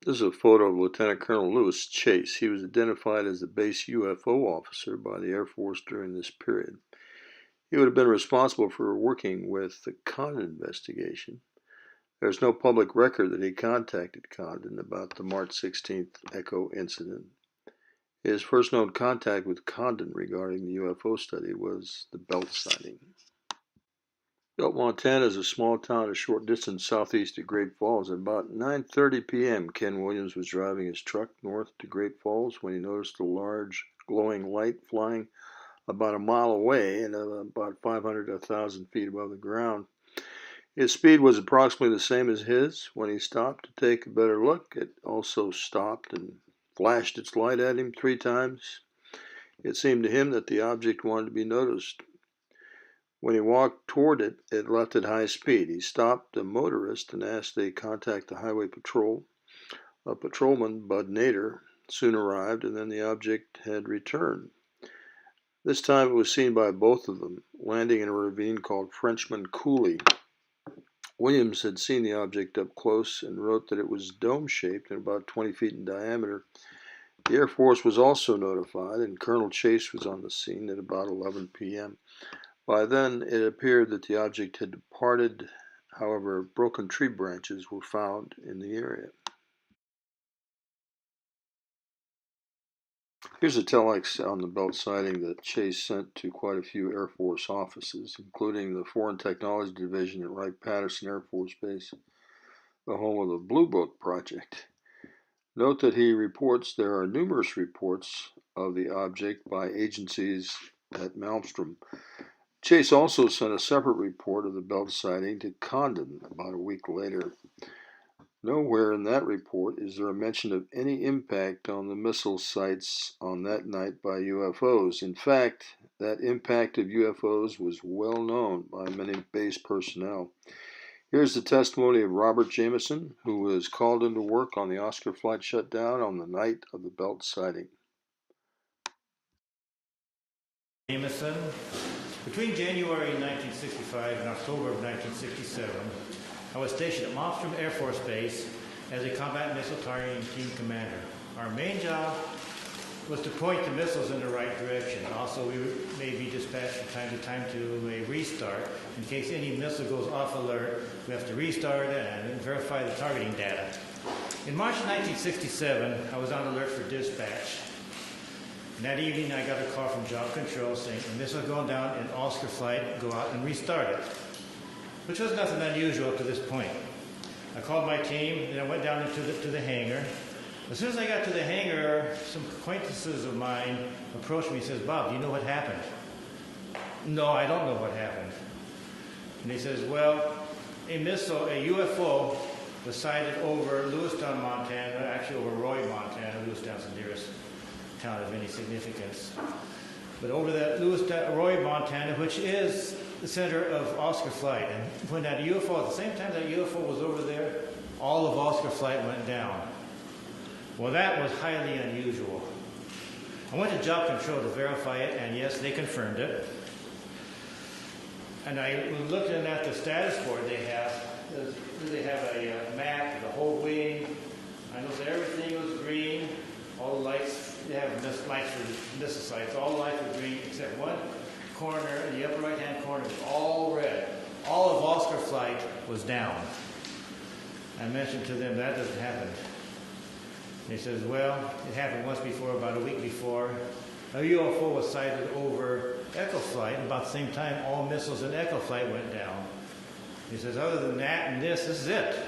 This is a photo of Lieutenant Colonel Lewis Chase. He was identified as the base UFO officer by the Air Force during this period. He would have been responsible for working with the Condon investigation. There's no public record that he contacted Condon about the March 16th Echo incident. His first known contact with Condon regarding the UFO study was the Belt sighting. Belt, Montana is a small town a short distance southeast of Great Falls. At about 9:30 p.m., Ken Williams was driving his truck north to Great Falls when he noticed a large glowing light flying about a mile away and about 500 to 1,000 feet above the ground. Its speed was approximately the same as his. When he stopped to take a better look, it also stopped and flashed its light at him 3 times. It seemed to him that the object wanted to be noticed. When he walked toward it, it left at high speed. He stopped a motorist and asked they contact the highway patrol. A patrolman, Bud Nader, soon arrived, and then the object had returned. This time it was seen by both of them, landing in a ravine called Frenchman Coulee. Williams had seen the object up close and wrote that it was dome-shaped and about 20 feet in diameter. The Air Force was also notified, and Colonel Chase was on the scene at about 11 p.m. By then, it appeared that the object had departed. However, broken tree branches were found in the area. Here's a telex on the Belt sighting that Chase sent to quite a few Air Force offices, including the Foreign Technology Division at Wright-Patterson Air Force Base, the home of the Blue Book Project. Note that he reports there are numerous reports of the object by agencies at Malmstrom. Chase also sent a separate report of the Belt sighting to Condon about a week later. Nowhere in that report is there a mention of any impact on the missile sites on that night by UFOs. In fact, that impact of UFOs was well known by many base personnel. Here's the testimony of Robert Jamison, who was called into work on the Oscar flight shutdown on the night of the Belt sighting. Jamison. Between January 1965 and October of 1967, I was stationed at Malmstrom Air Force Base as a combat missile targeting team commander. Our main job was to point the missiles in the right direction. Also, we may be dispatched from time to time to a restart. In case any missile goes off alert, we have to restart it and verify the targeting data. In March 1967, I was on alert for dispatch. And that evening, I got a call from Job Control saying, a missile going down in Oscar flight, go out and restart it, which was nothing unusual up to this point. I called my team, and I went down into the hangar. As soon as I got to the hangar, some acquaintances of mine approached me and says, Bob, do you know what happened? No, I don't know what happened. And he says, well, a missile, a UFO, was sighted over Lewistown, Montana, actually over Roy, Montana. Lewistown's the nearest town of any significance. But over that Roy, Montana, which is the center of Oscar flight. And when that UFO, at the same time that UFO was over there, all of Oscar flight went down. Well, that was highly unusual. I went to Job Control to verify it, and yes, they confirmed it. And I was looking at the status board they have. They have a map of the whole wing. I noticed everything was green. All the lights, they have lights for missile sites. All the lights were green except one corner, in the upper right-hand corner, was all red. All of Oscar flight was down. I mentioned to them that doesn't happen. He says, well, it happened once before, about a week before. A UFO was sighted over Echo flight. About the same time, all missiles in Echo flight went down. He says, other than that and this is it.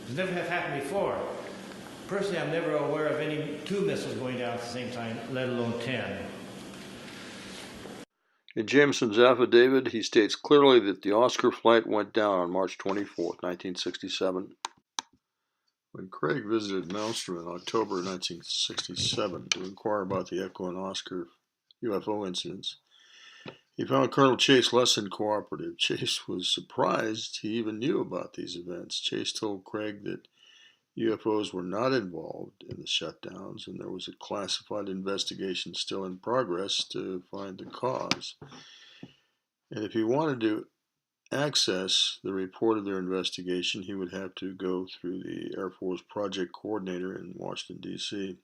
It's never have happened before. Personally, I'm never aware of any 2 missiles going down at the same time, let alone 10. In Jamison's affidavit, he states clearly that the Oscar flight went down on March 24, 1967. When Craig visited Malmstrom in October 1967 to inquire about the Echo and Oscar UFO incidents, he found Colonel Chase less than cooperative. Chase was surprised he even knew about these events. Chase told Craig that UFOs were not involved in the shutdowns, and there was a classified investigation still in progress to find the cause. And if he wanted to access the report of their investigation, he would have to go through the Air Force project coordinator in Washington, D.C.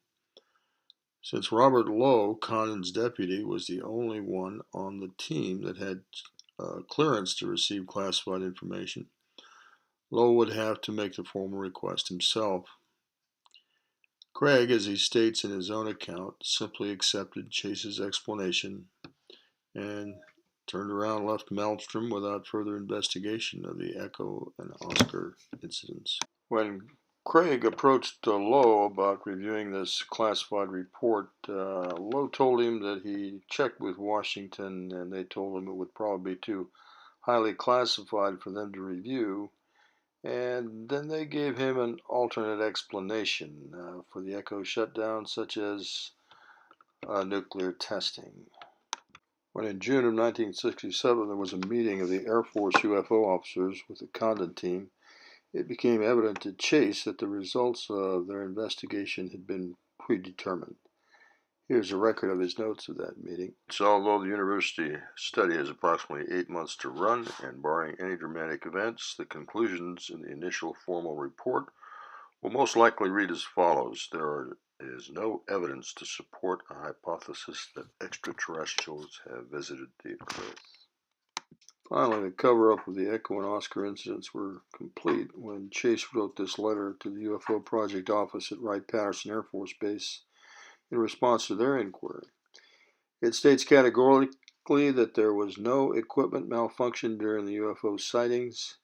Since Robert Lowe, Condon's deputy, was the only one on the team that had clearance to receive classified information, Lowe would have to make the formal request himself. Craig, as he states in his own account, simply accepted Chase's explanation and turned around and left Malmstrom without further investigation of the Echo and Oscar incidents. When Craig approached Lowe about reviewing this classified report, Lowe told him that he checked with Washington and they told him it would probably be too highly classified for them to review. And then they gave him an alternate explanation for the Echo shutdown, such as nuclear testing. When in June of 1967 there was a meeting of the Air Force UFO officers with the Condon team, it became evident to Chase that the results of their investigation had been predetermined. Here's a record of his notes of that meeting. So, although the university study has approximately 8 months to run, and barring any dramatic events, the conclusions in the initial formal report will most likely read as follows. There is no evidence to support a hypothesis that extraterrestrials have visited the Earth. Finally, the cover-up of the Echo and Oscar incidents were complete when Chase wrote this letter to the UFO project office at Wright-Patterson Air Force Base in response to their inquiry. It states categorically that there was no equipment malfunction during the UFO sightings.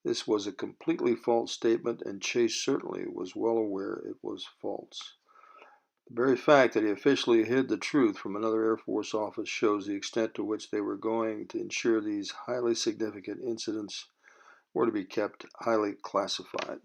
This was a completely false statement, and Chase certainly was well aware it was false. The very fact that he officially hid the truth from another Air Force office shows the extent to which they were going to ensure these highly significant incidents were to be kept highly classified.